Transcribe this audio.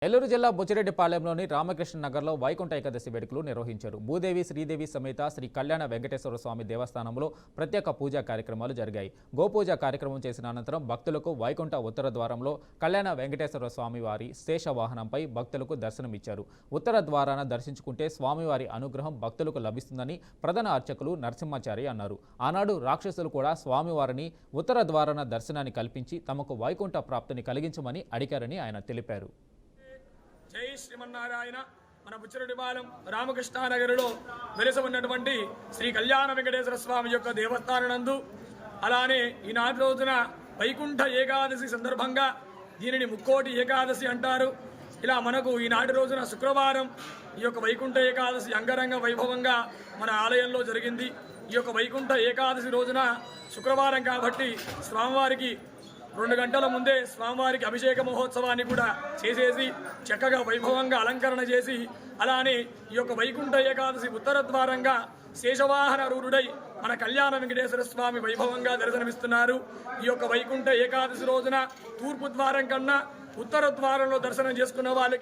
నెల్లూరు జిల్లా బుచ్చిరెడ్డిపాలెంలోని రామకృష్ణ నగర్లో వైకుంఠ ఏకాదశి వేడుకలు నిర్వహించారు. భూదేవి శ్రీదేవి సమేత శ్రీ కళ్యాణ వెంకటేశ్వర స్వామి దేవస్థానంలో ప్రత్యేక పూజా కార్యక్రమాలు జరిగాయి. గోపూజ కార్యక్రమం చేసిన అనంతరం భక్తులకు వైకుంఠ ఉత్తర ద్వారంలో కళ్యాణ వెంకటేశ్వర స్వామి వారి శేష వాహనంపై భక్తులకు దర్శనమిచ్చారు. ఉత్తర ద్వారాన దర్శించుకుంటే స్వామివారి అనుగ్రహం భక్తులకు లభిస్తుందని ప్రధాన అర్చకులు నరసింహాచారి అన్నారు. ఆనాడు రాక్షసులు కూడా స్వామివారిని ఉత్తర ద్వారాన దర్శనాన్ని కల్పించి తమకు వైకుంఠ ప్రాప్తిని కలిగించమని అడిగారని ఆయన తెలిపారు. జై శ్రీమన్నారాయణ. మన బుచ్చిరెడ్డిపాలెం రామకృష్ణానగర్లో వెలిసి ఉన్నటువంటి శ్రీ కళ్యాణ వెంకటేశ్వర స్వామి యొక్క దేవస్థానందు అలానే ఈనాటి రోజున వైకుంఠ ఏకాదశి సందర్భంగా దీనిని ముక్కోటి ఏకాదశి అంటారు. ఇలా మనకు ఈనాటి రోజున శుక్రవారం ఈ యొక్క వైకుంఠ ఏకాదశి అంగరంగ వైభవంగా మన ఆలయంలో జరిగింది. ఈ యొక్క వైకుంఠ ఏకాదశి రోజున శుక్రవారం కాబట్టి స్వామివారికి 2 గంటల ముందే స్వామివారికి అభిషేక మహోత్సవాన్ని కూడా చేసేసి చక్కగా వైభవంగా అలంకరణ చేసి అలానే ఈ యొక్క వైకుంఠ ఏకాదశి ఉత్తర ద్వారంగా శేషవాహన రూఢుడై మన కళ్యాణ వెంకటేశ్వర స్వామి వైభవంగా దర్శనమిస్తున్నారు. ఈ యొక్క వైకుంఠ ఏకాదశి రోజున తూర్పు ద్వారం కన్నా ఉత్తర ద్వారంలో దర్శనం చేసుకున్న వాళ్ళకి